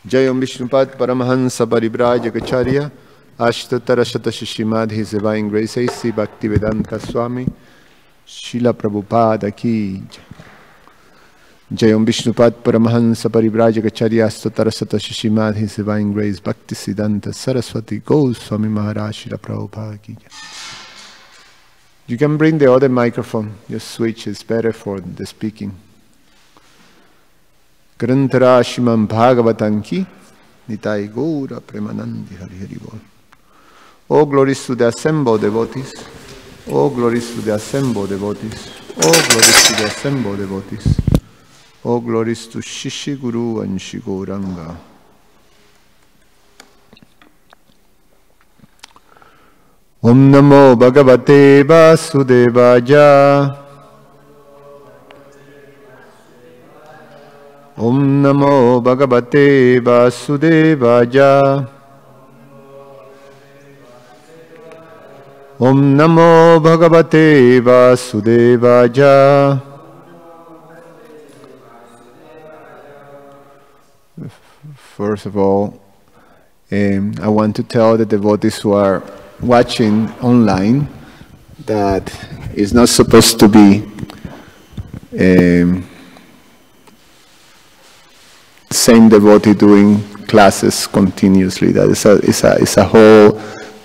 Jayam Vishnupad Paramahansa Parivrajagacharya Ashtatara Srimad, His Divine Grace A.C. Bhaktivedanta Swami Srila Prabhupada Ki Jayam Vishnupad Paramahansa Parivrajagacharya Ashtatara Srimad, His Divine Grace Bhaktisiddhanta Saraswati Goswami Maharaj Srila Prabhupada Ki. You can bring the other microphone, your switch is better for the speaking. Grantara Srimad Bhagavatam Ki Nitai Gaura Premanandi Hari Hari Bol. All glories to the assembled devotees. All glories to the assembled devotees. All glories to the assembled devotees. All glories to Shishi Guru and Shigoranga. Om Namo Bhagavate Vasudevaya. Om Namo Bhagavate Vasudevaya. Om Namo Bhagavate Vasudevaya. First of all, I want to tell the devotees who are watching online that it's not supposed to be same devotee doing classes continuously. That is a whole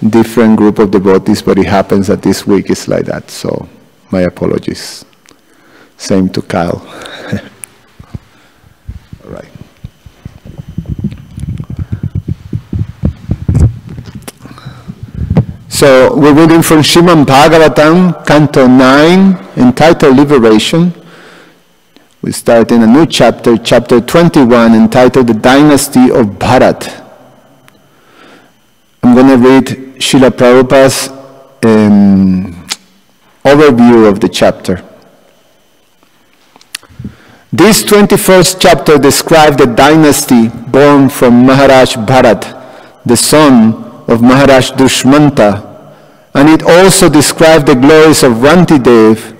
different group of devotees, but it happens that this week is like that. So my apologies. Same to Kyle. All right. So we're reading from Srimad Bhagavatam, Canto 9, entitled Liberation. We start in a new chapter, chapter 21, entitled The Dynasty of Bharata. I'm going to read Srila Prabhupada's overview of the chapter. This 21st chapter describes the dynasty born from Maharaj Bharat, the son of Maharaj Dushmanta, and it also describes the glories of Rantidev,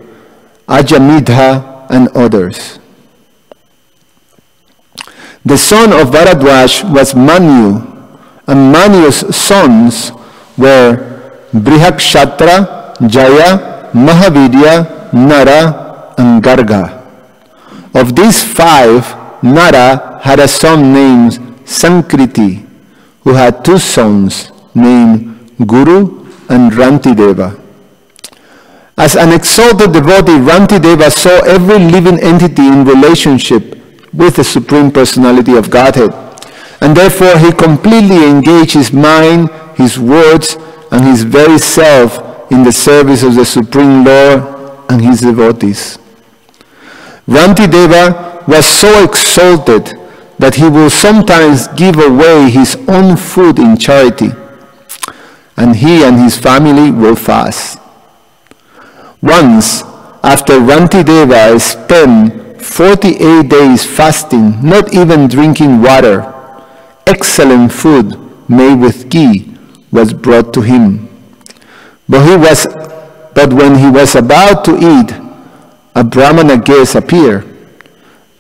Ajamidha, and others. The son of Bharadwaj was Manu, and Manu's sons were Brihakshatra, Jaya, Mahavidya, Nara, and Garga. Of these five, Nara had a son named Sankriti, who had two sons named Guru and Rantideva. As an exalted devotee, Rantideva saw every living entity in relationship with the Supreme Personality of Godhead, and therefore he completely engaged his mind, his words, and his very self in the service of the Supreme Lord and his devotees. Rantideva was so exalted that he will sometimes give away his own food in charity, and he and his family will fast. Once, after Rantideva spent 48 days fasting, not even drinking water, excellent food made with ghee was brought to him. But when he was about to eat, a Brahmana guest appeared.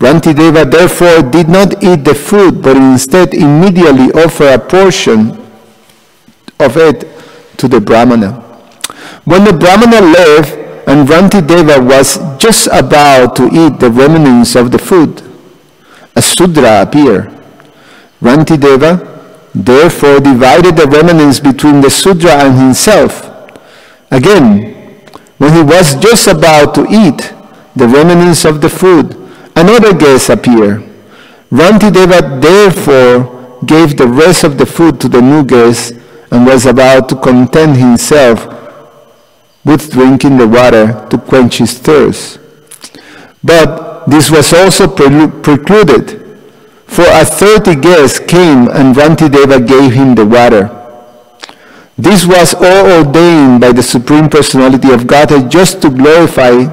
Rantideva therefore did not eat the food, but instead immediately offered a portion of it to the Brahmana. When the Brahmana left, and Rantideva was just about to eat the remnants of the food, a Sudra appeared. Rantideva therefore divided the remnants between the Sudra and himself. Again, when he was just about to eat the remnants of the food, another guest appeared. Rantideva therefore gave the rest of the food to the new guest and was about to content himself with drinking the water to quench his thirst. But this was also precluded, for a 30th guest came and Rantideva gave him the water. This was all ordained by the Supreme Personality of Godhead just to glorify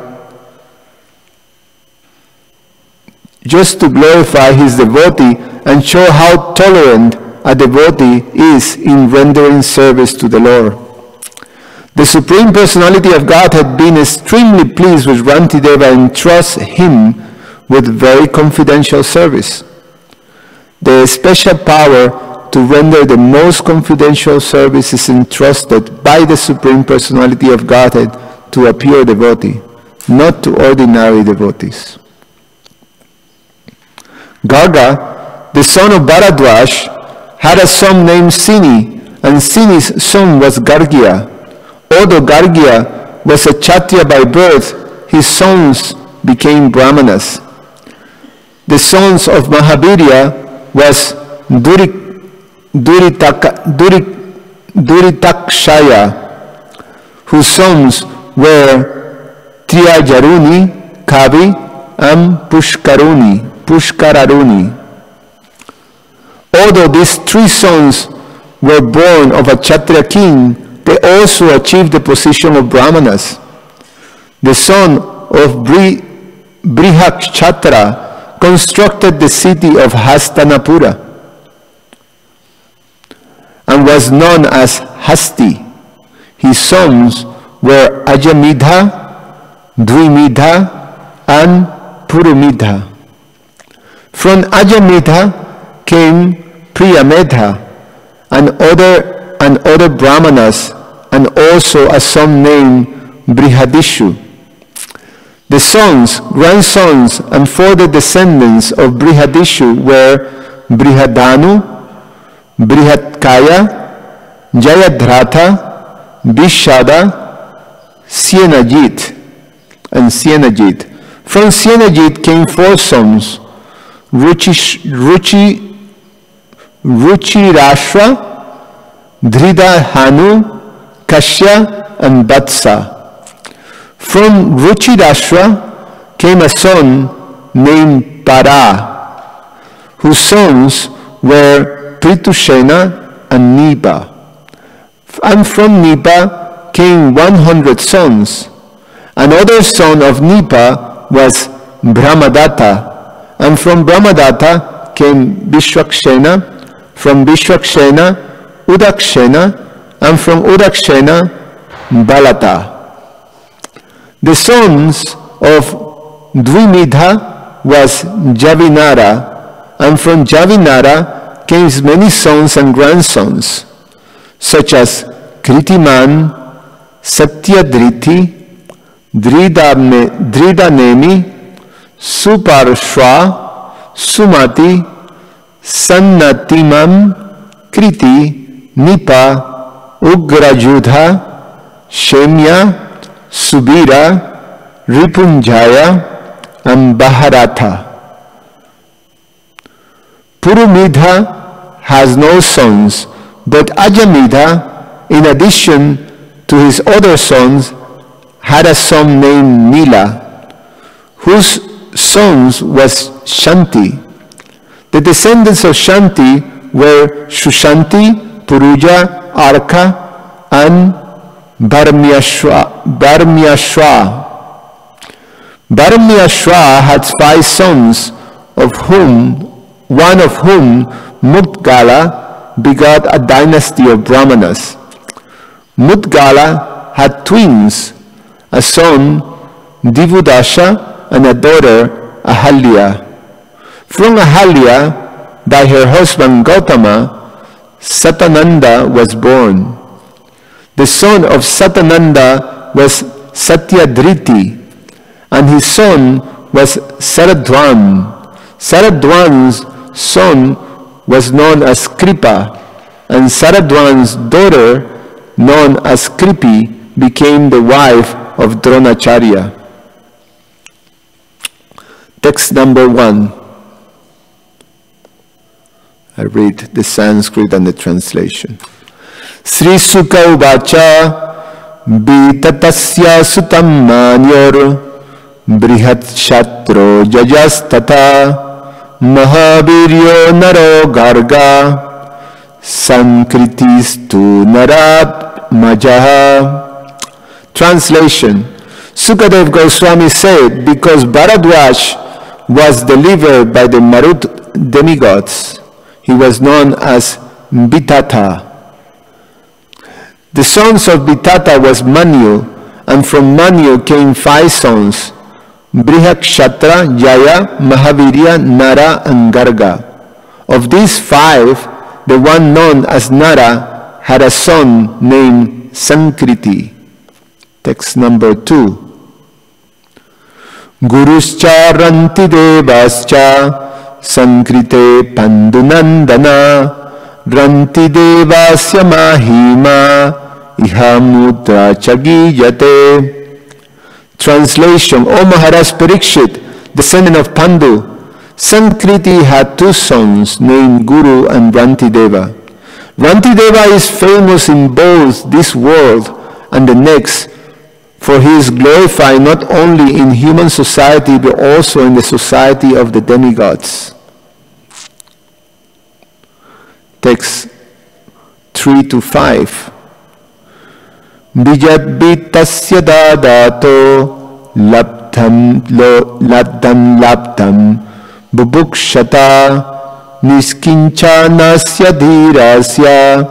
his devotee and show how tolerant a devotee is in rendering service to the Lord. The Supreme Personality of God had been extremely pleased with Rantideva and trusts him with very confidential service. The special power to render the most confidential service is entrusted by the Supreme Personality of Godhead to a pure devotee, not to ordinary devotees. Garga, the son of Bharadwaj, had a son named Sini, and Sini's son was Gargya. Although Gargya was a Kshatriya by birth, his sons became Brahmanas. The sons of Mahabirya was Duritakshaya, whose sons were Triyajaruni, Kavi, and Pushkararuni. Although these three sons were born of a Kshatriya king, they also achieved the position of Brahmanas. The son of Brihakshatra constructed the city of Hastinapura and was known as Hasti. His sons were Ajamidha, Dvimidha, and Purumidha. From Ajamidha came Priyamedha and other Brahmanas, and also a son named Brihadishu. The sons, grandsons, and further descendants of Brihadishu were Brihadanu, Brihatkaya, Jayadratha, Vishada, Sienajit, and Sienajit. From Sienajit came four sons, Ruchirashva, Dhridhanu, Kashya, and Vatsa. From Ruchirashva came a son named Para, whose sons were Pritushena and Nipa. And from Nipa came 100 sons. Another son of Nipa was Brahmadatta, and from Brahmadatta came Vishwakshena, from Vishwakshena, Udakshena, and from Udakshena, Balata. The sons of Dvimidha was Javinara, and from Javinara came many sons and grandsons, such as Kritiman, Satyadriti, Dridanemi, Suparshva, Sumati, Sannatimam, Kriti, Nipa, Ugrajudha, Shemya, Subira, Ripunjaya, and Bharatha. Purumidha has no sons, but Ajamidha, in addition to his other sons, had a son named Nila, whose sons was Shanti. The descendants of Shanti were Shushanti, Puruja, Arka, and Bharmyashwa. Bharmyashwa had 5 sons, one of whom, Mudgala, begot a dynasty of Brahmanas. Mudgala had twins, a son, Divudasha, and a daughter, Ahalya. From Ahalya, by her husband Gautama, Satananda was born. The son of Satananda was Satyadriti, and his son was Saradwan. Saradwan's son was known as Kripa, and Saradwan's daughter, known as Kripi, became the wife of Dronacharya. Text number 1. I read the Sanskrit and the translation. Sri Sukha uvacha bitatasya sutam manyor brihat shatro jajastata mahaviryo naro garga sankritistu narab majaha. Translation. Sukadev Goswami said, because Bharadwaj was delivered by the Marut demigods, he was known as Bitata. The sons of Bitata was Manu, and from Manu came 5 sons, Brihakshatra, Jaya, Mahavirya, Nara, and Garga. Of these 5, the one known as Nara had a son named Sankriti. Text number 2. Guruscha ranti devascha Sankrite pandunandana ranti devasya mahima ihamudra chagiyate. Translation: O Maharaj Parikshit, descendant of Pandu, Sankriti had 2 sons named Guru and Rantideva. Rantideva is famous in both this world and the next, for he is glorified not only in human society but also in the society of the demigods. Text 3-5. Vijadvitasya dadato labdham bubukshata niskinchanasya dhirasya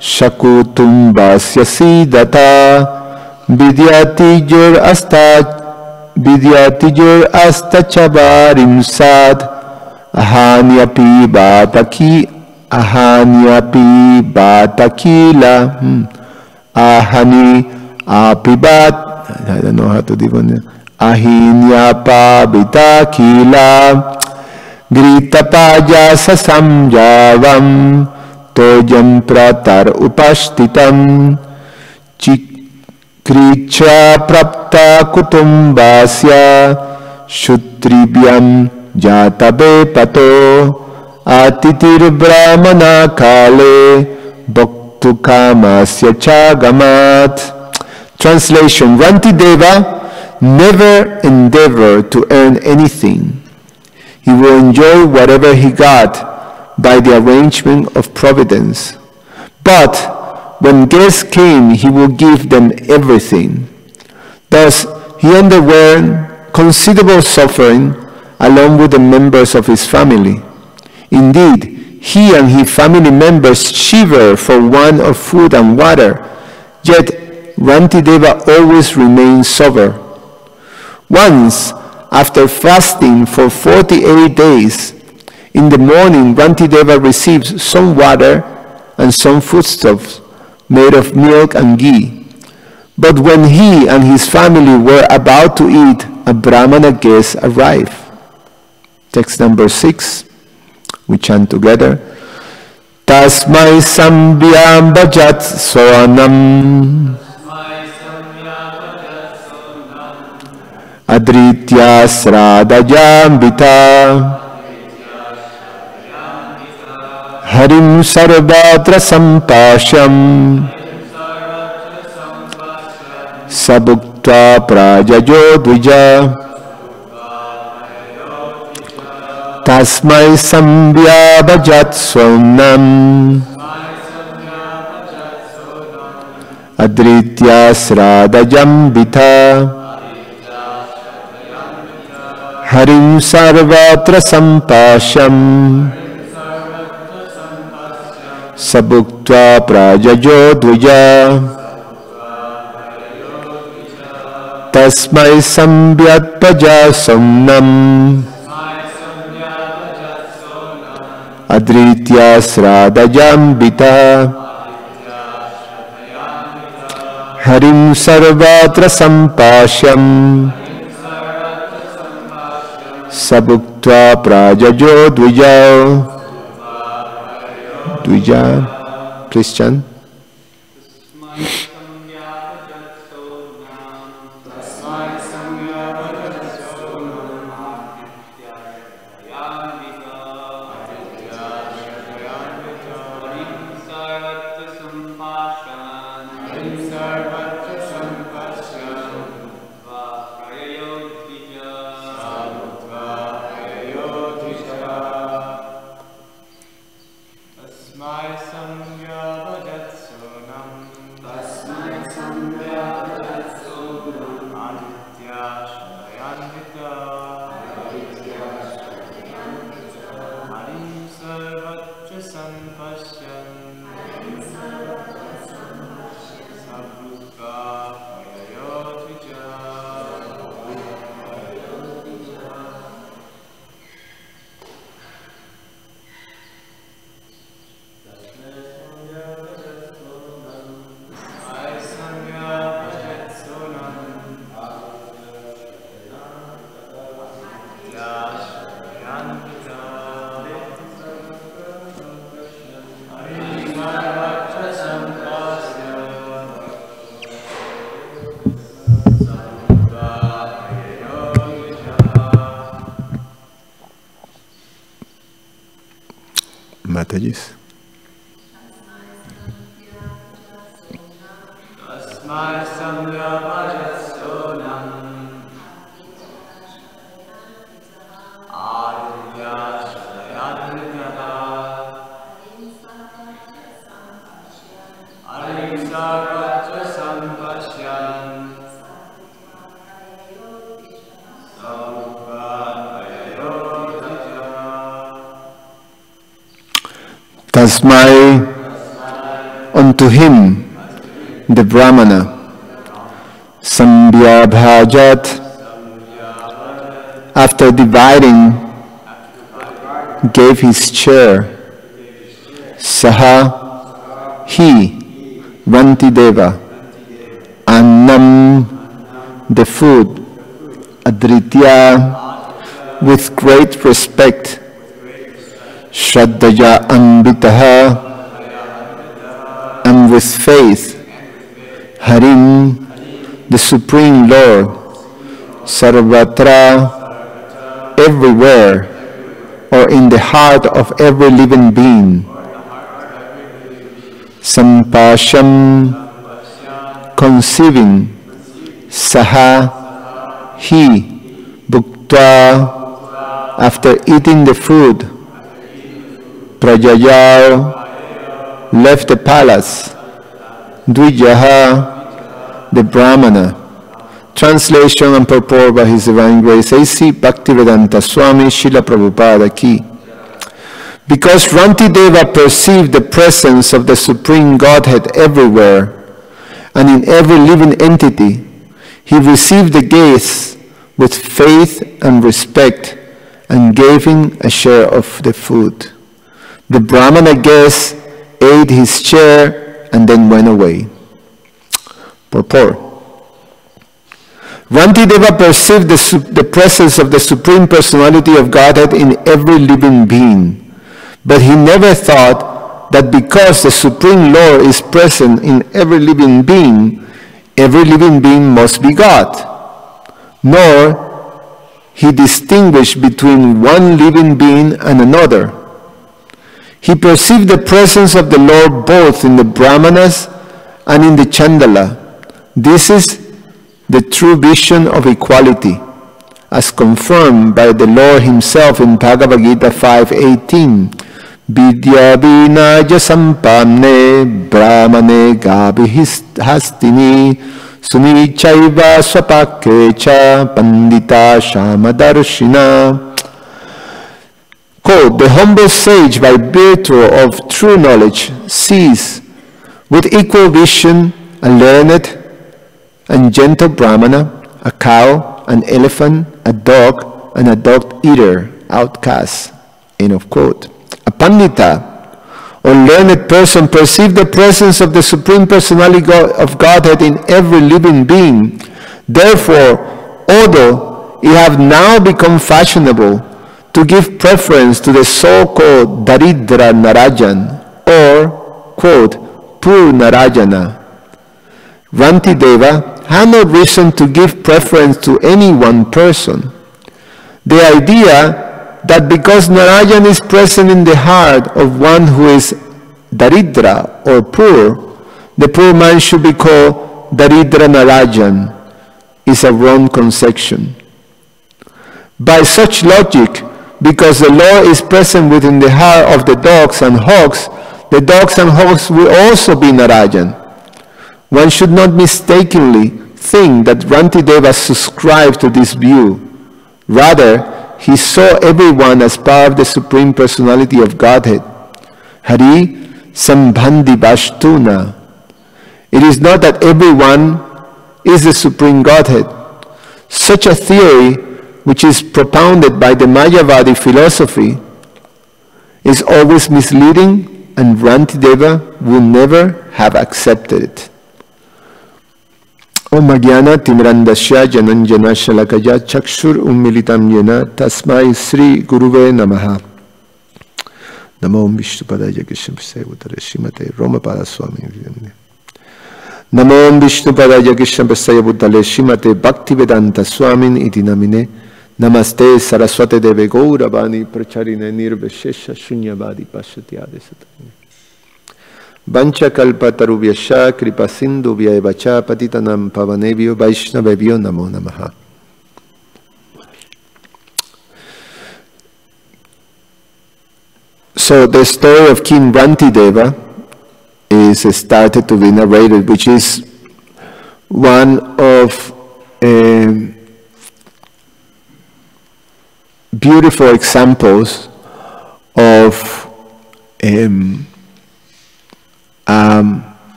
shakutumbasya sidata vidyatijur asta chavarim sad ahanyapi batakila ahani apibat, I don't know how to do it. Ahinyapa bitakila gritapaja sasamjavam tojam pratar upashtitam kricha prapta kutumbasya shutribhyam jatabe pato atitir brahmana kale bhaktu kamasya chagamat. Translation: Rantideva never endeavored to earn anything. He will enjoy whatever he got by the arrangement of providence. But when guests came, he will give them everything. Thus, he underwent considerable suffering along with the members of his family. Indeed, he and his family members shiver for want of food and water, yet Rantideva always remained sober. Once, after fasting for 48 days, in the morning Rantideva received some water and some foodstuffs made of milk and ghee. But when he and his family were about to eat, a Brahmana guest arrived. Text number 6, we chant together. Tasmai sambyam bhajat swanam adritya sradajambita harim sarvatra sampasham sabhuktva prajajo dvija tasmai sambhya bhajat swanam adritya sradajambita harim sarvatra sampasham sabhuktva prajajo dvija tasmai sambhyat pajasannam adritya sradajambita harim sarvatra sampasham sabhuktva prajajo dvija. Please chant. Mataji's. Tasmai, unto him, the Brahmana, Samvyabhajat, after dividing, gave his share, Saha, he, Rantideva, Annam, the food, Adritya, with great respect, Shraddhaya Anvitaha, and with faith, Harim, the Supreme Lord, Sarvatra, everywhere, or in the heart of every living being, Sampasham, conceiving, Saha, he, Bhuktva, after eating the food, Prajayao, left the palace, Dvijaha, the Brahmana. Translation and purport by His Divine Grace A.C. Bhaktivedanta Swami Srila Prabhupada Ki. Because Rantideva perceived the presence of the Supreme Godhead everywhere and in every living entity, he received the gaze with faith and respect and gave him a share of the food. The Brahmana guest ate his share and then went away. Purport. Rantideva perceived the presence of the Supreme Personality of Godhead in every living being, but he never thought that because the Supreme Lord is present in every living being must be God. Nor he distinguished between one living being and another. He perceived the presence of the Lord both in the Brahmanas and in the Chandala. This is the true vision of equality, as confirmed by the Lord himself in Bhagavad Gita 5:18. Vidya vinaja sampamne brahmane gabihastini sunichaiva swapakecha pandita shamadarshina. Quote, the humble sage by virtue of true knowledge sees with equal vision a learned and gentle Brahmana, a cow, an elephant, a dog, and a dog-eater outcast. End of quote. A Pandita, or learned person, perceives the presence of the Supreme Personality of Godhead in every living being. Therefore, although it have now become fashionable to give preference to the so-called Daridra Narajan, or, quote, poor Narayana, Rantideva had no reason to give preference to any one person. The idea that because Narayan is present in the heart of one who is Daridra or poor, the poor man should be called Daridra Narayan is a wrong conception. By such logic, because the Lord is present within the heart of the dogs and hogs, the dogs and hogs will also be Narayan. One should not mistakenly think that Rantideva subscribed to this view. Rather, he saw everyone as part of the Supreme Personality of Godhead. Hari Sambandhi Vashtuna. It is not that everyone is the Supreme Godhead. Such a theory, which is propounded by the Mayavadi philosophy, is always misleading, and Rantideva would never have accepted it. Om Magyana Timrandasya Jananjana Shalakaya Chakshur Ummilitam Yena Tasmai Sri Guruve Namaha. Namo Vishnupadaya Krishnaprasaya Bhutale Srimate Romapada Swami. Namo Vishnupadaya Krishnaprasaya Bhutale Srimate Bhaktivedanta Swamin iti namine Namaste Saraswate Deve Gauravani Pracharine Nirvishesha Shunyavadi Pashatyade Satani. Vancha Kalpatarubhyascha Kripa Sindhu Vyaevacha Patitanam Pavanebhyo Vaishnavebhyo Namo Namaha. So the story of King Rantideva is started to be narrated, which is one of beautiful examples of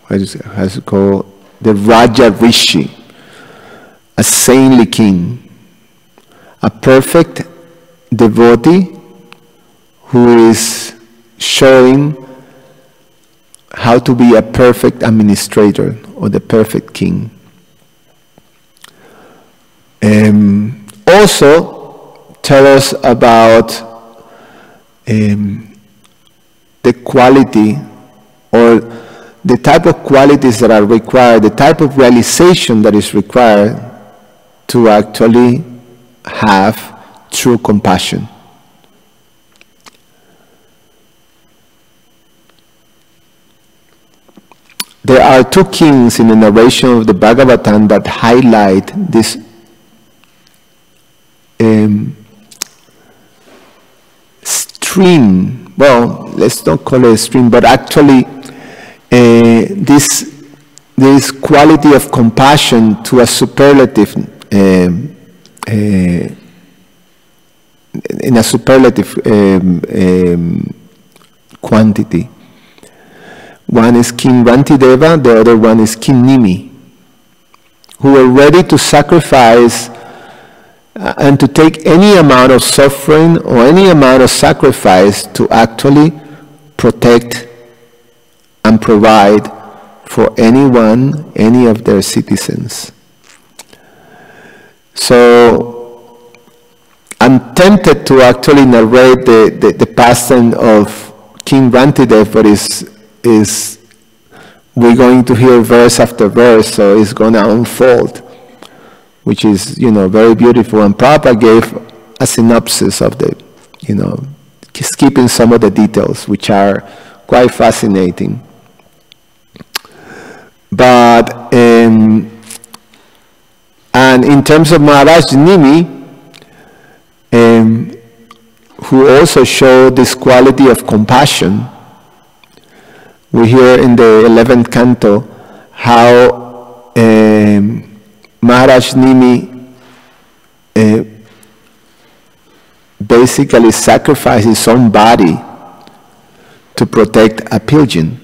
what is it? How's it called? The Raja Rishi, a saintly king, a perfect devotee who is showing how to be a perfect administrator or the perfect king. Also tell us about the quality or the type of qualities that are required, the type of realization that is required to actually have true compassion. There are two kings in the narration of the Bhagavatam that highlight this stream. Well, let's not call it a stream, but actually this quality of compassion to a superlative, in a superlative quantity. One is King Rantideva, the other one is King Nimi, who were ready to sacrifice and to take any amount of suffering or any amount of sacrifice to actually protect and provide for anyone, any of their citizens. So I'm tempted to actually narrate the pastime of King Rantideva, but is we're going to hear verse after verse, so it's going to unfold, which is, very beautiful. And Prabhupada gave a synopsis of the, skipping some of the details, which are quite fascinating. But, and in terms of Maharaj Nimi, who also showed this quality of compassion, we hear in the 11th canto how Maharaj Nimi basically sacrificed his own body to protect a pilgrim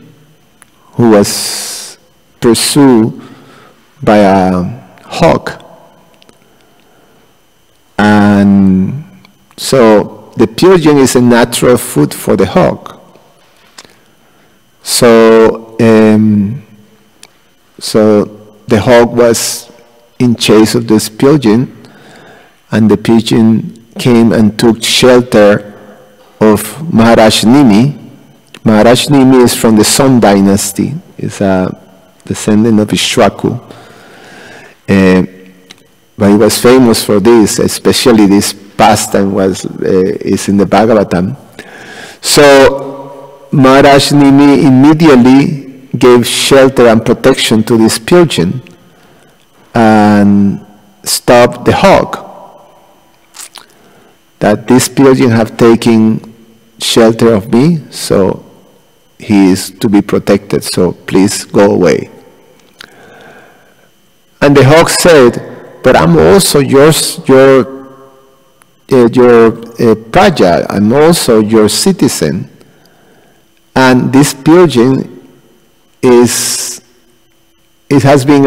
who was pursued by a hawk. And so the pilgrim is a natural food for the hawk. So, so the hawk was in chase of this pigeon, and the pigeon came and took shelter of Maharaj Nimi. Maharaj Nimi is from the Sun Dynasty. Is a descendant of Ishwaku. But he was famous for this, especially this pastime is in the Bhagavatam. So Maharaj Nimi immediately gave shelter and protection to this pigeon and stopped the hawk. That this pigeon have taken shelter of me, so he is to be protected, so please go away. And the hawk said, but I'm also your praja, I'm also your citizen. And this pigeon it has been,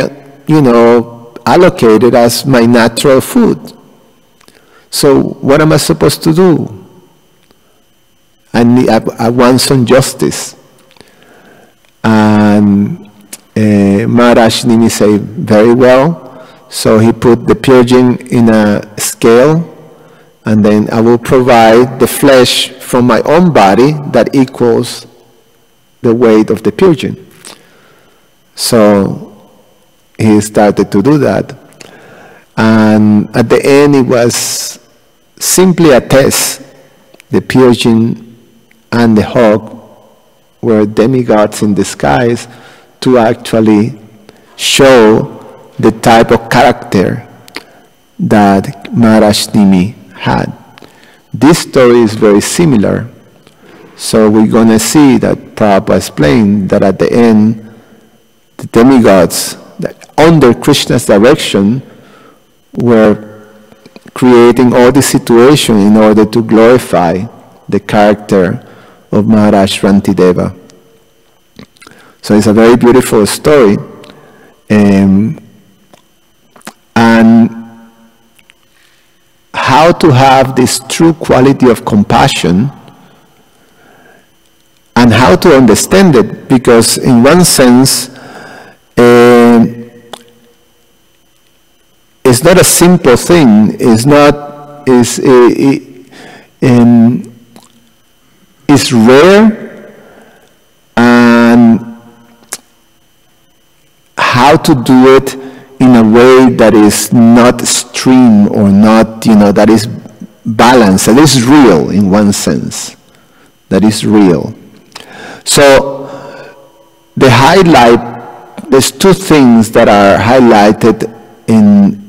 allocated as my natural food. So what am I supposed to do? I want some justice. And Maharaj Nimi said, very well. So he put the pigeon in a scale, and then I will provide the flesh from my own body that equals the weight of the pigeon. So he started to do that. And at the end, it was simply a test. The pigeon and the hawk were demigods in disguise to actually show the type of character that Maharaj Nimi had. This story is very similar. So we're going to see that Prabhupada explained that at the end, the demigods, that under Krishna's direction, were creating all the situation in order to glorify the character of Maharaj Rantideva. So it's a very beautiful story. And how to have this true quality of compassion and how to understand it, because in one sense, it's not a simple thing. It's not. It's rare, and how to do it in a way that is not extreme or not, that is balanced, that is real in one sense. That is real. So the highlight, there's two things that are highlighted in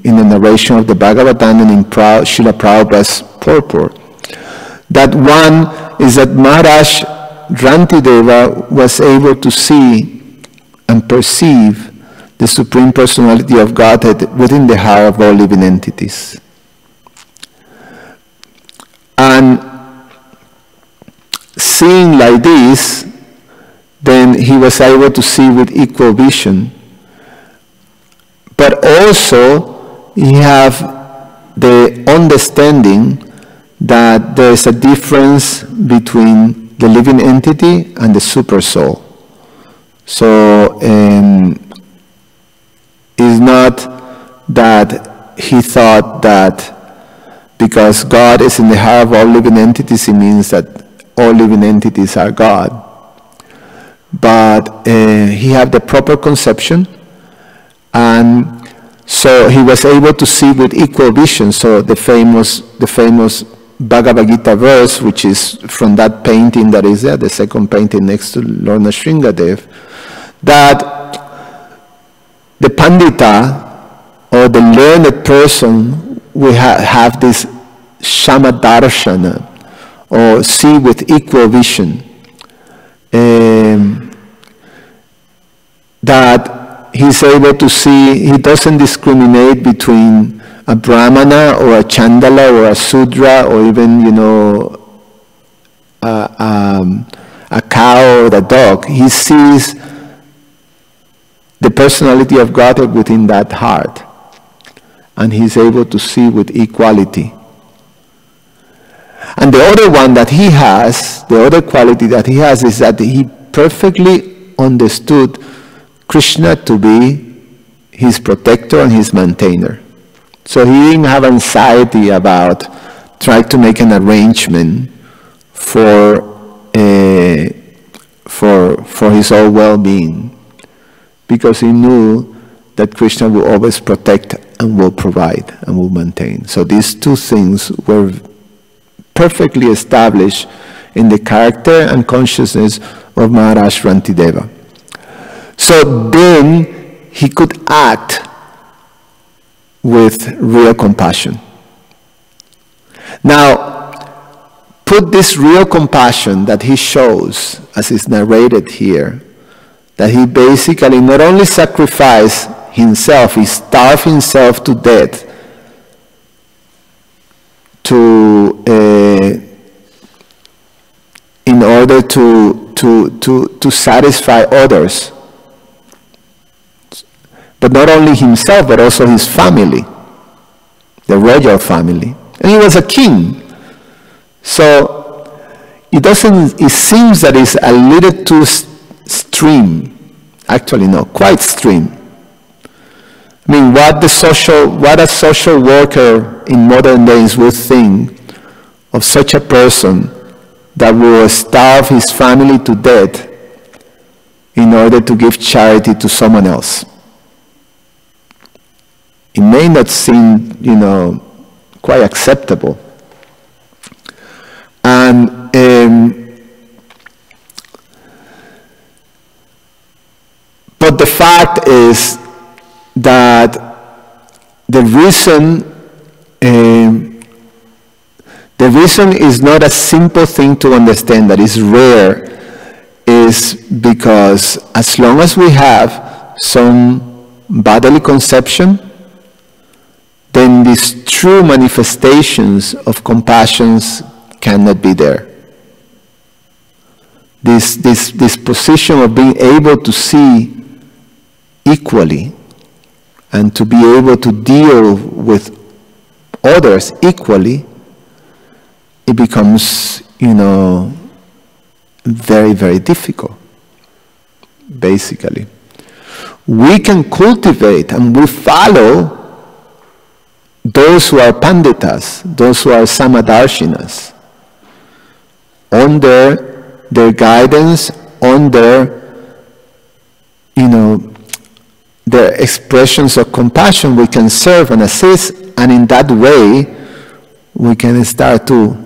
the narration of the Bhagavatam and in Srila Prabhupada's purport. That one is that Maharaj Rantideva was able to see and perceive the Supreme Personality of Godhead within the heart of all living entities. And seeing like this, then he was able to see with equal vision. But also, he have the understanding that there is a difference between the living entity and the super soul. So, it's not that he thought that because God is in the heart of all living entities, it means that all living entities are God. But he had the proper conception, and so he was able to see with equal vision. So the famous Bhagavad Gita verse, which is from that painting that is there, the second painting next to Lord Nrsingadev, that the Pandita, or the learned person, will have this Shamadarshana, or see with equal vision. That he's able to see, he doesn't discriminate between a Brahmana or a Chandala or a Sudra or even, a cow or a dog. He sees the personality of Godhead within that heart, and he's able to see with equality. And the other one that he has, the other quality that he has, is that he perfectly understood Krishna to be his protector and his maintainer. So he didn't have anxiety about trying to make an arrangement for his own well-being, because he knew that Krishna will always protect and will provide and will maintain. So these two things were perfectly established in the character and consciousness of Maharaj Rantideva. So then he could act with real compassion. Now, put this real compassion that he shows, as is narrated here, that he basically not only sacrificed himself, he starved himself to death in order to satisfy others. But not only himself, but also his family, the royal family. And he was a king. So it seems that it's a little too extreme. Actually, no, quite extreme. I mean, what a social worker in modern days would think of such a person that will starve his family to death in order to give charity to someone else. it may not seem, quite acceptable. And but the fact is that the reason is not a simple thing to understand, that is rare, is because as long as we have some bodily conception, then these true manifestations of compassion cannot be there. This position of being able to see equally and to be able to deal with others equally, it becomes, very, very difficult, basically. We can cultivate and we follow those who are panditas, those who are samadarshinas, under their guidance, under, their expressions of compassion. We can serve and assist, and in that way, we can start to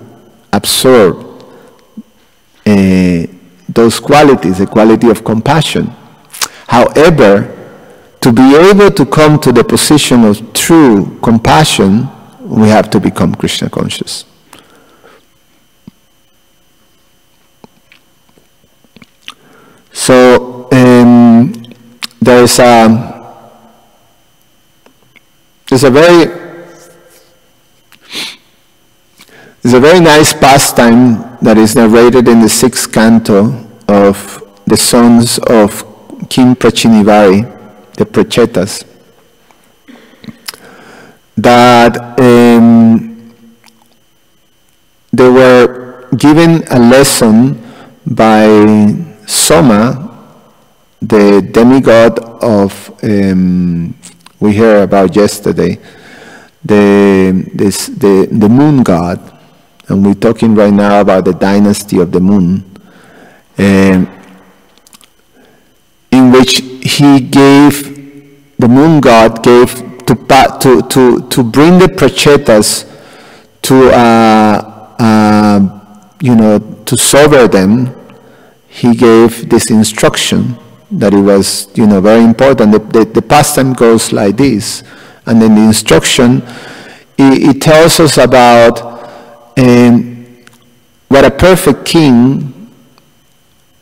absorb those qualities, the quality of compassion. However, to be able to come to the position of true compassion, we have to become Krishna conscious. So there's a very nice pastime that is narrated in the 6th canto of the sons of King Prachinivari, the Prachetas, that they were given a lesson by Soma, the demigod of we heard about yesterday, the moon god, and we're talking right now about the dynasty of the moon, in which the moon god gave to bring the Prachetas to sober them. He gave this instruction that it was, very important. The pastime goes like this, and then the instruction, it tells us about what a perfect king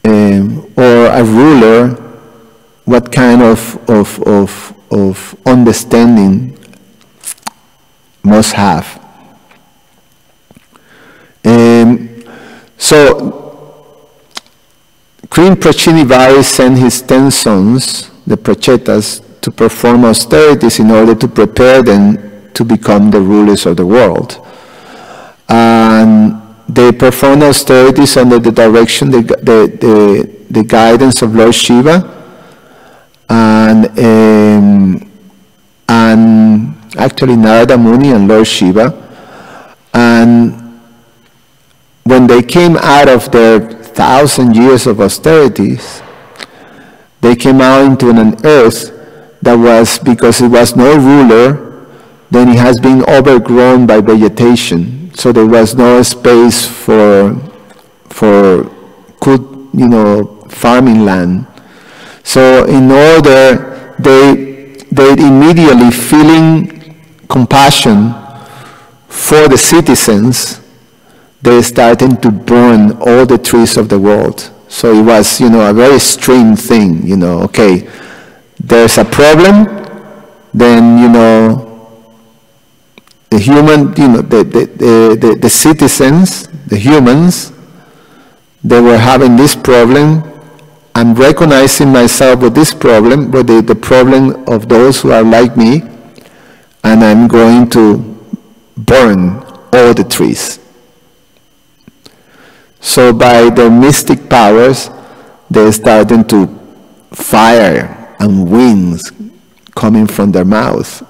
or a ruler, what kind of understanding must have. So Queen Prachinivari sent his 10 sons, the Prachetas, to perform austerities in order to prepare them to become the rulers of the world. And they performed austerities under the direction, the guidance of Lord Shiva, and actually Narada Muni and Lord Shiva. And when they came out of their 1,000 years of austerities, they came out into an earth that was, because it was no ruler, then it has been overgrown by vegetation. So there was no space for good, farming land. So in order, they immediately, feeling compassion for the citizens, they started to burn all the trees of the world. So it was, a very extreme thing, okay, there's a problem, then, the human, the citizens, the humans, they were having this problem. I'm recognizing myself with this problem, with the problem of those who are like me, and I'm going to burn all the trees. So by their mystic powers, they started to fire and winds coming from their mouth,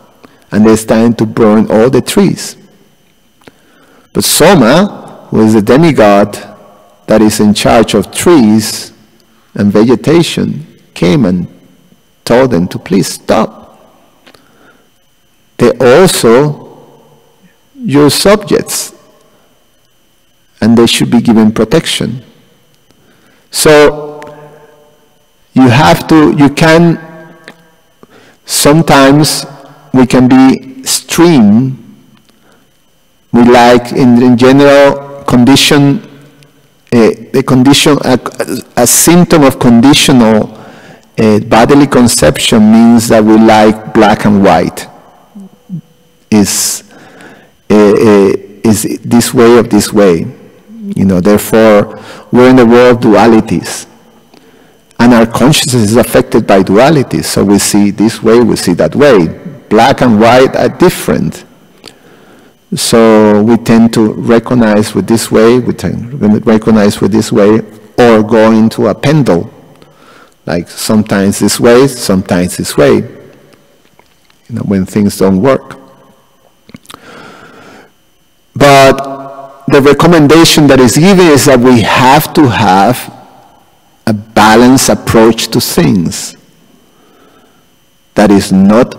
and they started to burn all the trees. But Soma, who is the demigod that is in charge of trees and vegetation, came and told them to please stop. they're also your subjects, and they should be given protection. So you can, sometimes we can be extreme. We like, in general, condition, a symptom of conditional bodily conception means that we like black and white. Is this way or this way? Therefore, we're in the world of dualities. And our consciousness is affected by dualities. So we see this way, we see that way. Black and white are different. So we tend to recognize with this way, or go into a pendulum. Like sometimes this way, sometimes this way. When things don't work. But the recommendation that is given is that we have to have a balanced approach to things. That is not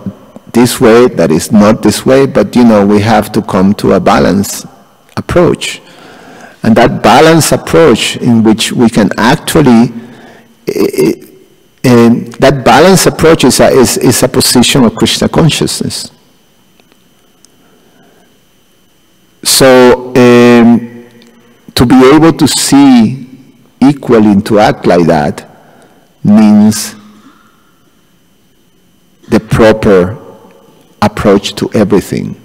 this way, that is not this way, but we have to come to a balanced approach. And that balanced approach in which we can actually, that balanced approach is a position of Krishna consciousness. So to be able to see equally and to act like that means the proper approach to everything.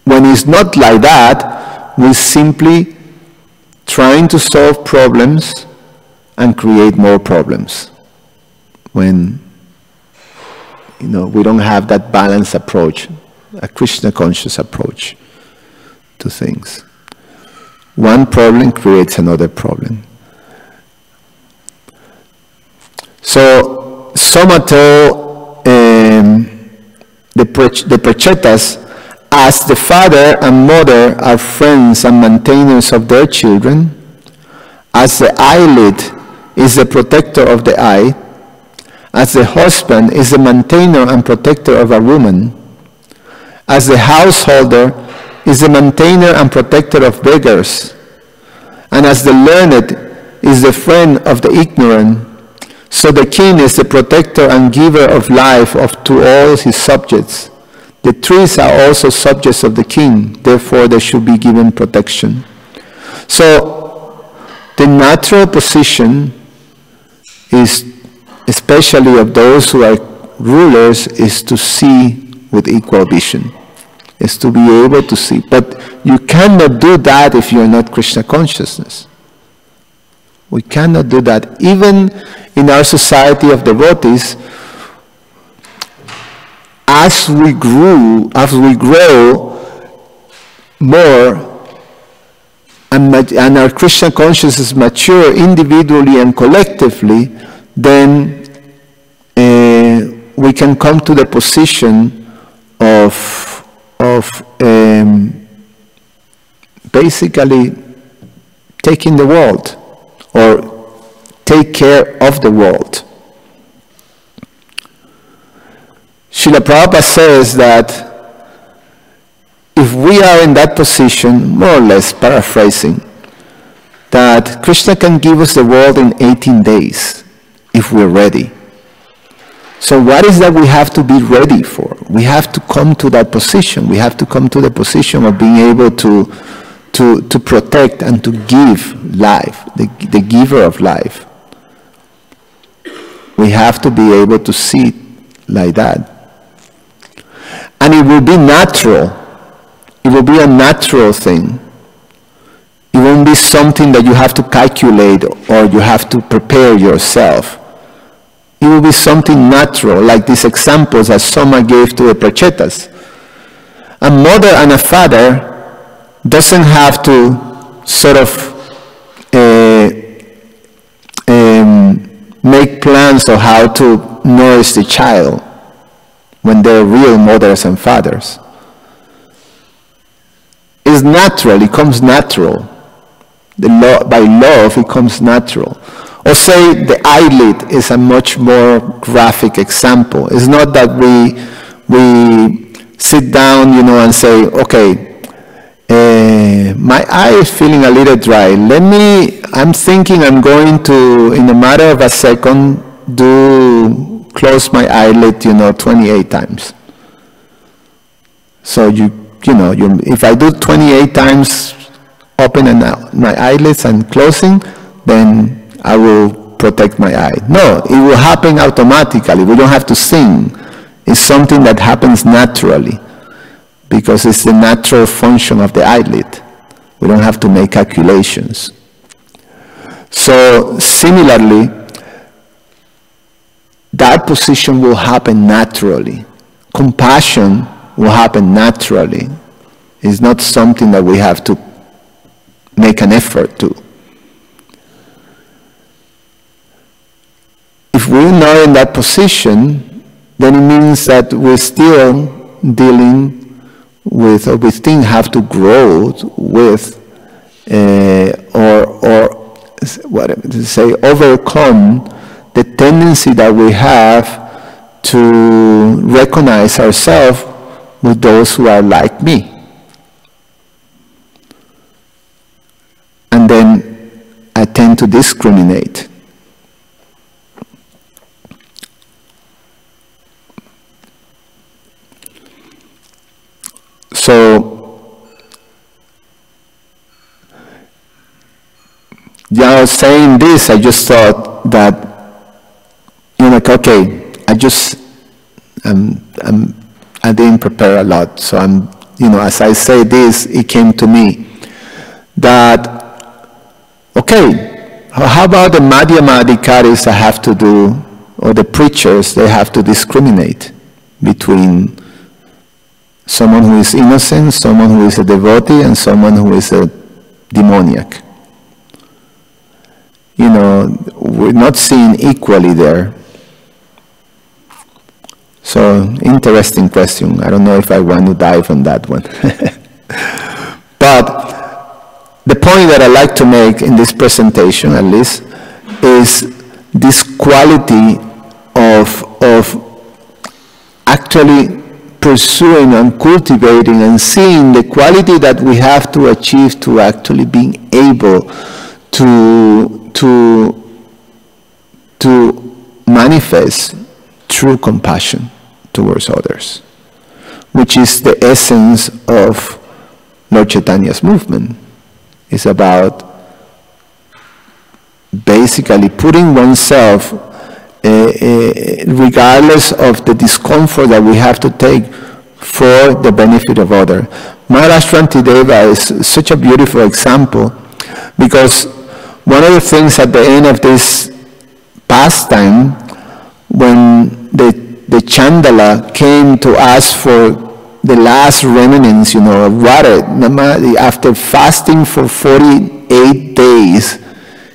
When it's not like that, we're simply trying to solve problems and create more problems. When we don't have that balanced approach, a Krishna conscious approach to things. One problem creates another problem. So Somato, the Prachetas, as the father and mother are friends and maintainers of their children, as the eyelid is the protector of the eye, as the husband is the maintainer and protector of a woman, as the householder is the maintainer and protector of beggars, and as the learned is the friend of the ignorant, so the king is the protector and giver of life to all his subjects. The trees are also subjects of the king, therefore they should be given protection. So the natural position is, especially of those who are rulers, is to see with equal vision, is to be able to see. But you cannot do that if you're not Krishna consciousness. We cannot do that. Even in our society of devotees, as we grow more, and our Krishna consciousness mature individually and collectively, then we can come to the position of basically taking the world, or take care of the world. Srila Prabhupada says that if we are in that position, more or less paraphrasing, that Krishna can give us the world in 18 days if we're ready. So what is that we have to be ready for? We have to come to that position. We have to come to the position of being able to protect and to give life, the giver of life. We have to be able to see it like that. And it will be natural. It will be a natural thing. It won't be something that you have to calculate or you have to prepare yourself. It will be something natural, like these examples that Soma gave to the Prachetas. A mother and a father doesn't have to sort of make plans of how to nourish the child when they're real mothers and fathers. It's natural, it comes natural. By love, it comes natural. Or say the eyelid is a much more graphic example. It's not that we sit down, and say, okay, my eye is feeling a little dry. I'm thinking I'm going to, in a matter of a second, close my eyelid, 28 times. So if I do 28 times opening my eyelids and closing, then I will protect my eye. No, it will happen automatically. We don't have to sing. It's something that happens naturally because it's the natural function of the eyelid. We don't have to make calculations. So similarly, that position will happen naturally. Compassion will happen naturally. It's not something that we have to make an effort to. If we're not in that position, then it means that we're still dealing with, or we still have to grow with, overcome the tendency that we have to recognize ourselves with those who are like me. And then I tend to discriminate. So, saying this, I just thought that, okay, I didn't prepare a lot. So as I say this, it came to me that, okay, how about the Madhyama Adhikaris that have to do, or the preachers, they have to discriminate between someone who is innocent, someone who is a devotee, and someone who is a demoniac. We're not seen equally there. So, interesting question. I don't know if I want to dive on that one. But the point that I like to make in this presentation, at least, is this quality of actually pursuing and cultivating and seeing the quality that we have to achieve to actually being able to manifest true compassion towards others, which is the essence of Lord Chaitanya's movement. It's about basically putting oneself, regardless of the discomfort that we have to take, for the benefit of others. Maharaj Shantideva is such a beautiful example, because one of the things at the end of this pastime, when the Chandala came to ask for the last remnants, of water, after fasting for 48 days,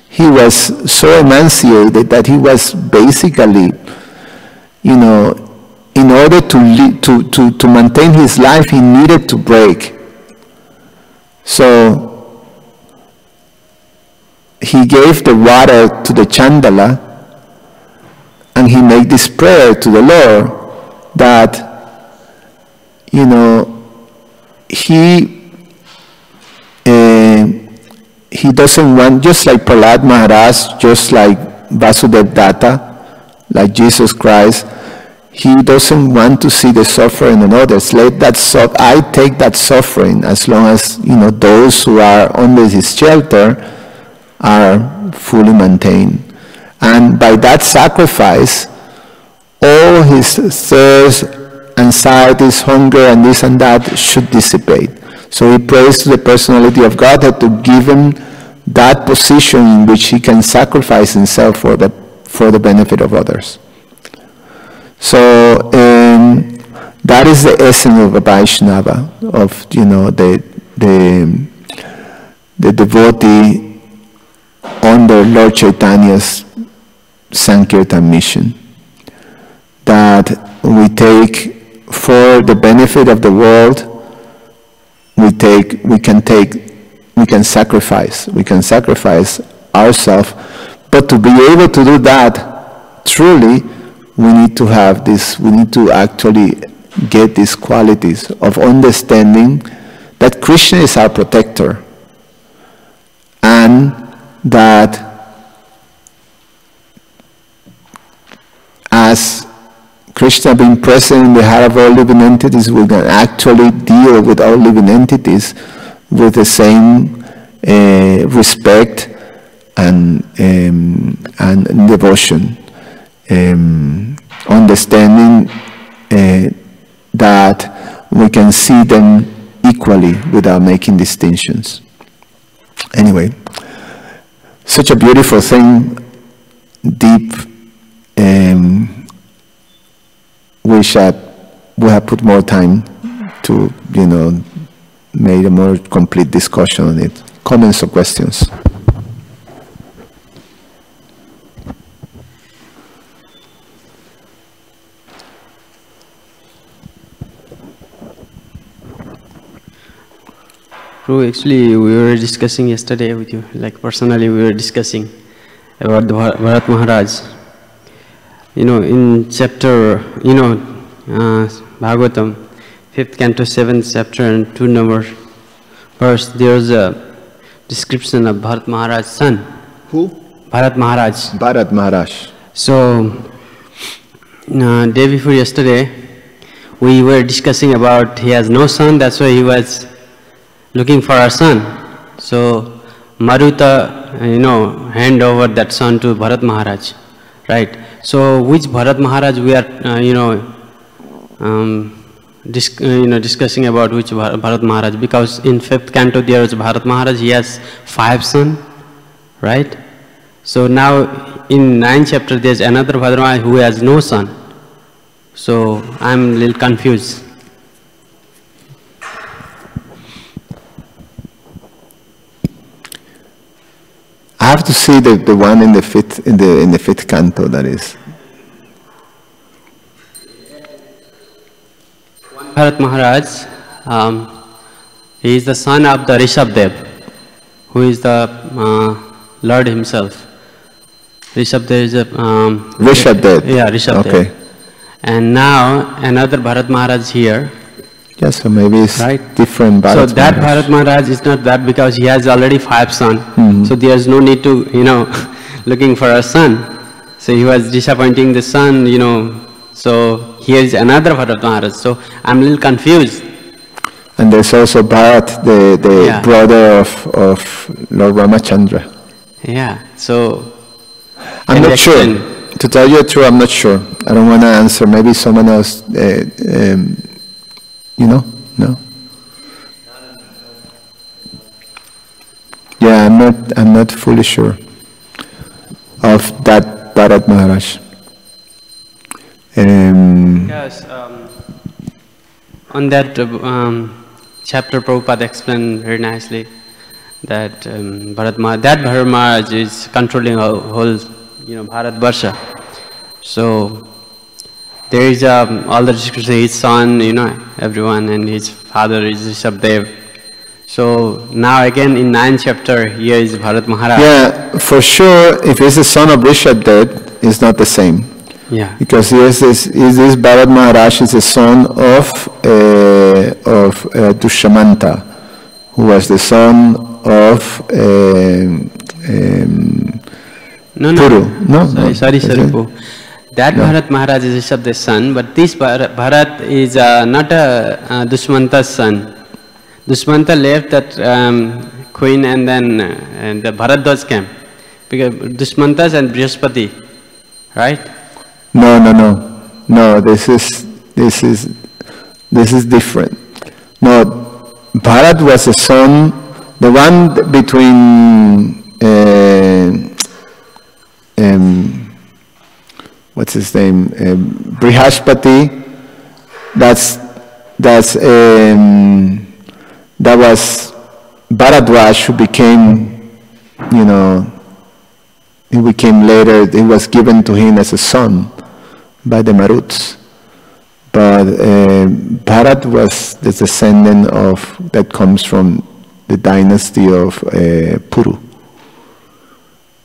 he was so emaciated that he was basically, in order to maintain his life, he needed to break. So he gave the water to the Chandala, and he made this prayer to the Lord that, he doesn't want, just like Prahlad Maharaj, just like Vasudev Datta, like Jesus Christ, he doesn't want to see the suffering in others. I take that suffering as long as, those who are under his shelter are fully maintained. And by that sacrifice, all his thirst, anxieties, hunger, and this and that should dissipate. So he prays to the personality of Godhead to give him that position in which he can sacrifice himself for the benefit of others. So that is the essence of a Vaishnava, of the devotee under Lord Chaitanya's Sankirtan mission, that we take for the benefit of the world. We can sacrifice ourselves, But to be able to do that, truly, we need to have this, we need to actually get these qualities of understanding that Krishna is our protector, and that as Krishna being present in the heart of all living entities, we can actually deal with all living entities with the same respect and devotion, understanding that we can see them equally without making distinctions. Anyway, such a beautiful thing, deep. Wish that we have put more time to, make a more complete discussion on it. Comments or questions? Prabhu, actually, we were discussing yesterday with you, like personally we were discussing about the Bharat Maharaj. In chapter, Bhagavatam, 5th canto, 7th chapter and 2 number verse, there's a description of Bharat Maharaj's son. Who? Bharat Maharaj. Bharat Maharaj. So, day before yesterday, we were discussing about he has no son, that's why he was looking for a son. So, Maruta, hand over that son to Bharat Maharaj, right? So, which Bharat Maharaj we are, discussing about which Bharat Maharaj? Because in 5th canto there is Bharat Maharaj, he has 5 sons, right? So now in 9th chapter there is another Bharat Maharaj who has no son. So I'm a little confused. I have to see the one in the fifth canto, that is. Bharat Maharaj, he is the son of the Rishabdev, who is the Lord himself. Rishabdev is a... Rishabdev? Yeah, Rishabdev. Okay. And now another Bharat Maharaj here. Yes, so maybe it's right? Different Bharat Maharaj. So that Bharat Maharaj is not that because he has already 5 sons. Mm-hmm. So there is no need to, looking for a son. So he was disappointing the son, So here is another Bharat Maharaj. So I'm a little confused. And there's also Bharat, the brother of Lord Ramachandra. Yeah, so... I'm not sure. To tell you the truth, I'm not sure. I don't want to answer. Maybe someone else, No? Yeah, I'm not fully sure of that Bharat Maharaj. Because on that chapter, Prabhupada explained very nicely that Bharat Maharaj is controlling whole, Bharat Varsha. So there is all the description, his son, everyone, and his father is Rishabdev. So now again in 9th chapter, here is Bharat Maharaj. Yeah, for sure, if he's the son of Rishabdev, it's not the same. Yeah. Because this Bharat Maharaj is the son of Dushamanta, who was the son of Puru. Sorry. That Bharat Maharaj is Rishabdev's son, but this Bharat is not a Dushmanta's son. Dushmanta left that queen and then the Bharadwaj came. Because Dushmantas and Brihaspati, right? No, this is different. No, Bharat was the son, the one between what's his name? Brihaspati. That was Bharadwaj, who became, he became later. It was given to him as a son by the Maruts. But Bharat was the descendant that comes from the dynasty of Puru.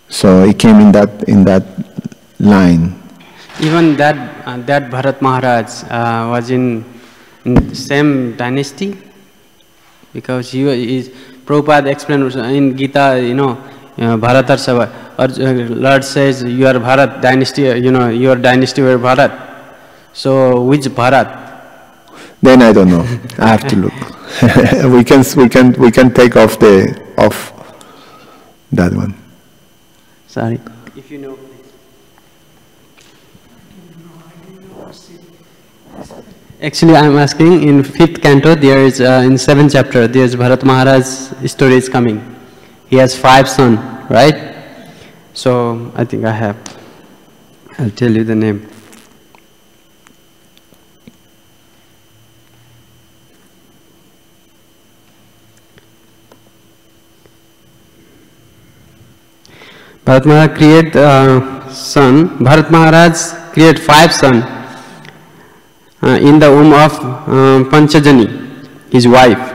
So it came in that line. Even that Bharat Maharaj was in same dynasty, because Prabhupada explained in Gita, Bharatar Sabha, Lord says you are Bharat dynasty, your dynasty were Bharat. So which Bharat? Then I don't know. I have to look. we can take off that one. Sorry. If you know. Actually, I am asking, in 5th canto, there is, in 7th chapter, there is Bharat Maharaj's story is coming. He has 5 sons, right? So, I think I'll tell you the name. Bharat Maharaj create Bharat Maharaj create 5 sons. In the womb of Panchajani, his wife.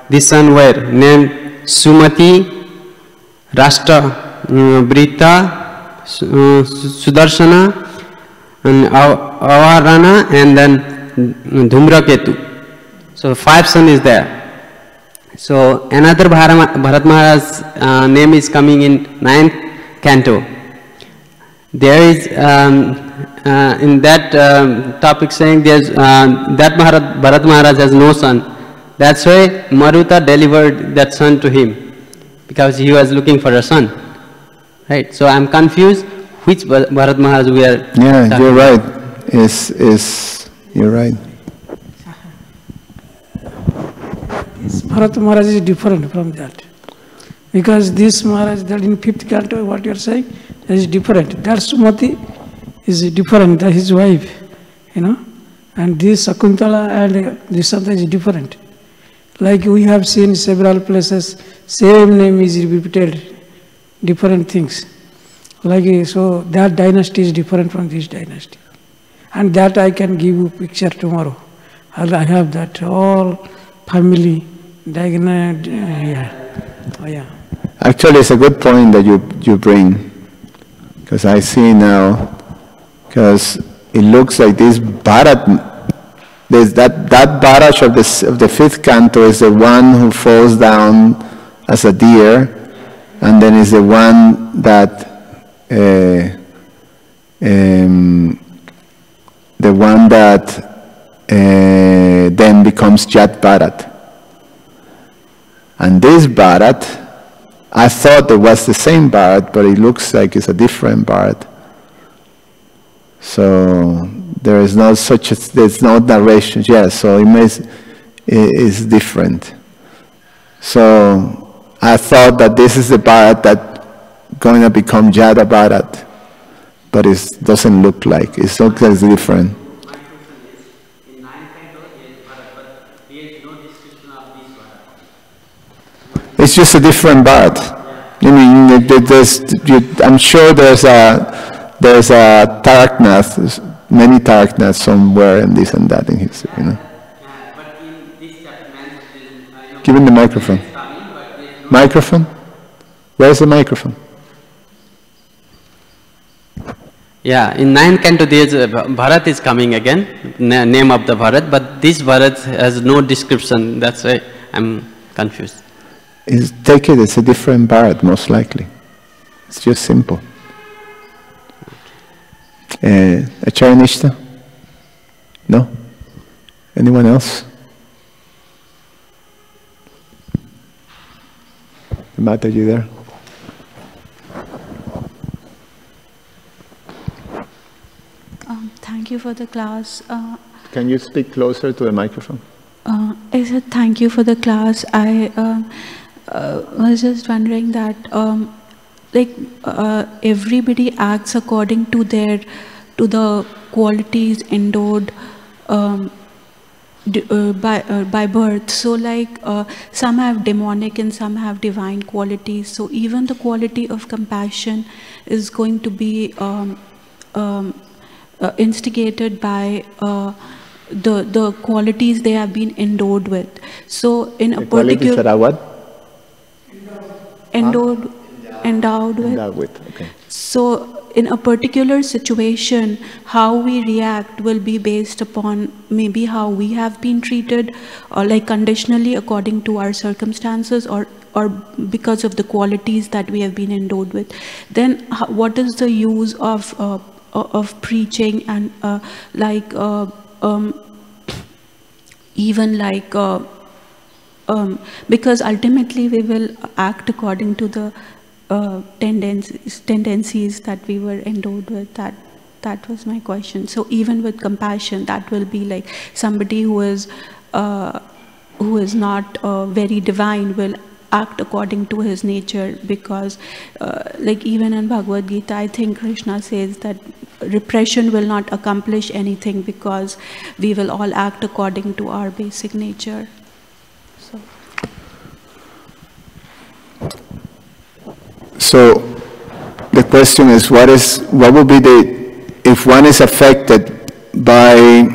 These sons were named Sumati, Rashtra, Brita, Sudarshana, and Avarana, and then Dhumraketu. So 5 sons is there. So another Bharat Maharaj's name is coming in 9th canto. There is in that topic saying there's that Bharat Maharaj has no son. That's why Maruta delivered that son to him, because he was looking for a son. Right? So I'm confused which Bharat Maharaj we are. Yeah, you're right. You're right. Bharat Maharaj is different from that. Because this Maharaj, that in 5th canto, what you are saying, that is different. That Sumati is different, that his wife, and this Sakuntala and this other is different. Like we have seen several places, same name is repeated, different things. Like so, that dynasty is different from this dynasty. And that I can give you picture tomorrow. I have that all family diagram. Actually, it's a good point that you bring, because I see now, because it looks like this Bharat, that Bharat of the 5th canto is the one who falls down as a deer, and then is the one that then becomes Jat Bharat. And this Bharat, I thought it was the same Bharat, but it looks like it's a different Bharat. So there is no there's no narration. Yeah, so it is different. So I thought that this is the Bharat that going to become Jada Bharat, but it doesn't look like. It looks like it's different. It's just a different Bharat. I mean, I'm sure there's a Taraknath, many Taraknaths somewhere and this and that in history, Give him the microphone. Microphone? Where's the microphone? Yeah, in 9th canto, Bharat is coming again, name of the Bharat, but this Bharat has no description. That's why I'm confused. Take it, it's a different Bharat, most likely. It's just simple. Acharya Nishta? No? Anyone else? Mata, you there? Thank you for the class. Can you speak closer to the microphone? I said thank you for the class. I was just wondering that everybody acts according to the qualities endowed by birth. So some have demonic and some have divine qualities. So even the quality of compassion is going to be instigated by the qualities they have been endowed with. So in a particular qualities that are what? Endowed. endowed with. Endowed with, okay. So in a particular situation, how we react will be based upon maybe how we have been treated, or like conditionally according to our circumstances, or because of the qualities that we have been endowed with. Then what is the use of preaching and because ultimately we will act according to the tendencies that we were endowed with. That was my question. So even with compassion, that will be like somebody who is not very divine will act according to his nature, because like even in Bhagavad Gita, I think Krishna says that repression will not accomplish anything, because we will all act according to our basic nature. So the question is, what would be if one is affected by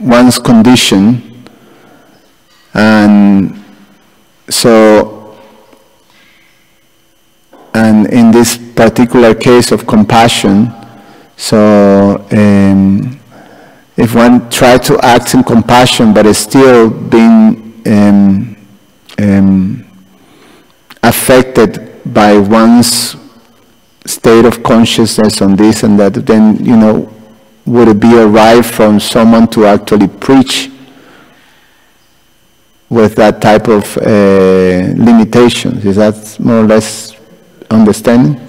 one's condition, and in this particular case of compassion, so if one tries to act in compassion but is still being affected by one's state of consciousness on this and that, then, would it be a right from someone to actually preach with that type of limitations? Is that more or less understanding?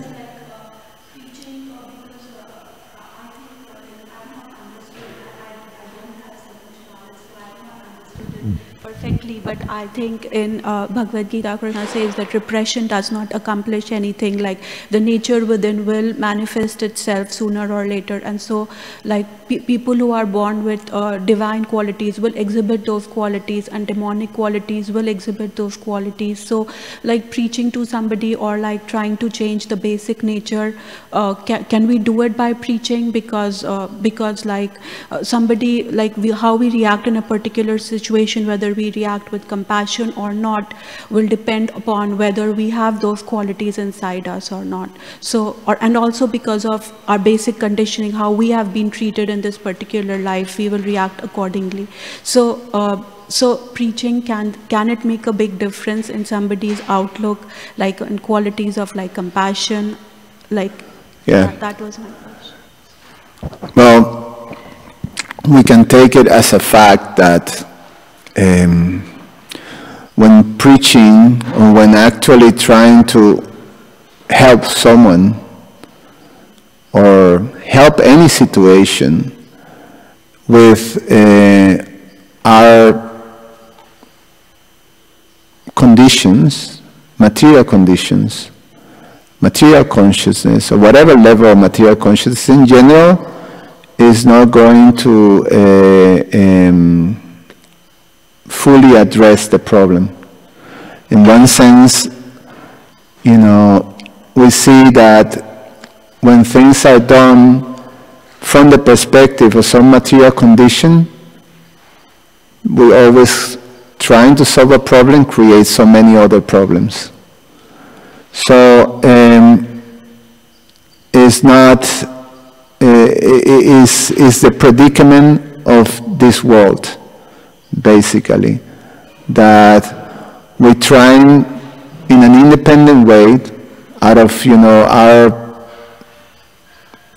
Perfectly, but I think in Bhagavad Gita, Krishna says that repression does not accomplish anything. Like the nature within will manifest itself sooner or later, and so like people who are born with divine qualities will exhibit those qualities, and demonic qualities will exhibit those qualities. So like preaching to somebody or like trying to change the basic nature, can we do it by preaching? Because somebody, like how we react in a particular situation, whether we react with compassion or not, will depend upon whether we have those qualities inside us or not. So, and also because of our basic conditioning, how we have been treated in this particular life, we will react accordingly. So, so preaching, can it make a big difference in somebody's outlook, like in qualities of like compassion, like? Yeah. That was my question. Well, we can take it as a fact that when preaching, or when actually trying to help someone or help any situation with our conditions, material consciousness, or whatever level of material consciousness in general, is not going to fully address the problem. In one sense, we see that when things are done from the perspective of some material condition, we always trying to solve a problem creates so many other problems. So it's not is the predicament of this world, basically, that we're trying in an independent way, out of our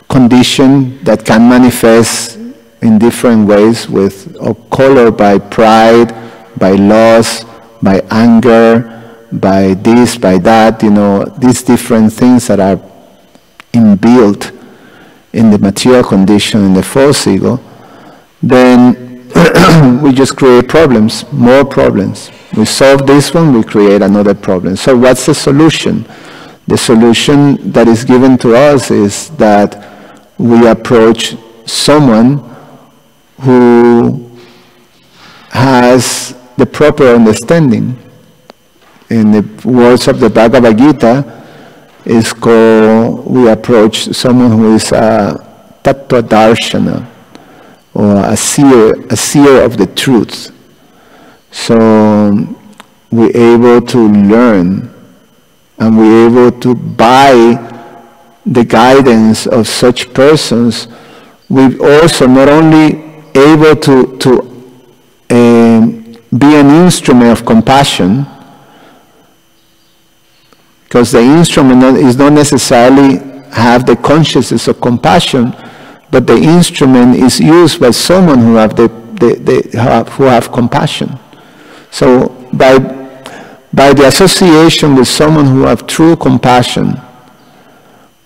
condition that can manifest in different ways, with colored by pride, by loss, by anger, by this, by that, these different things that are inbuilt in the material condition, in the false ego, then we just create problems, more problems. We solve this one, we create another problem. So what's the solution? The solution that is given to us is that we approach someone who has the proper understanding. In the words of the Bhagavad Gita, is called, we approach someone who is a tattva darshana, or a seer of the truth. So we're able to learn and we're able to buy the guidance of such persons, we're also not only able to be an instrument of compassion, because the instrument is not necessarily have the consciousness of compassion, but the instrument is used by someone who have who have compassion. So by the association with someone who have true compassion,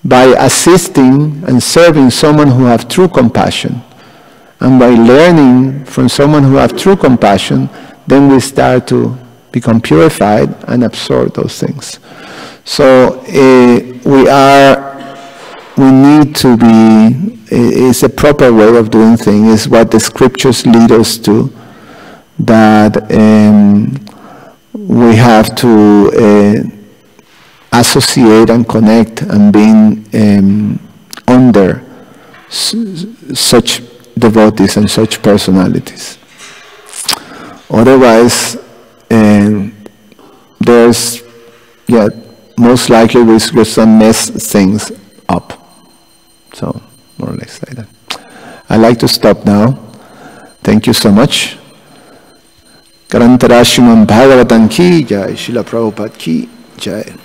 by assisting and serving someone who have true compassion, and by learning from someone who have true compassion, then we start to become purified and absorb those things. So we need to be, it's a proper way of doing things, is what the scriptures lead us to, that we have to associate and connect and being under such devotees and such personalities. Otherwise, there's, most likely we're going to mess things up. So, more or less like that. I'd like to stop now. Thank you so much. Karantara Srimad Bhagavatam ki jai, Srila Prabhupada ki jai.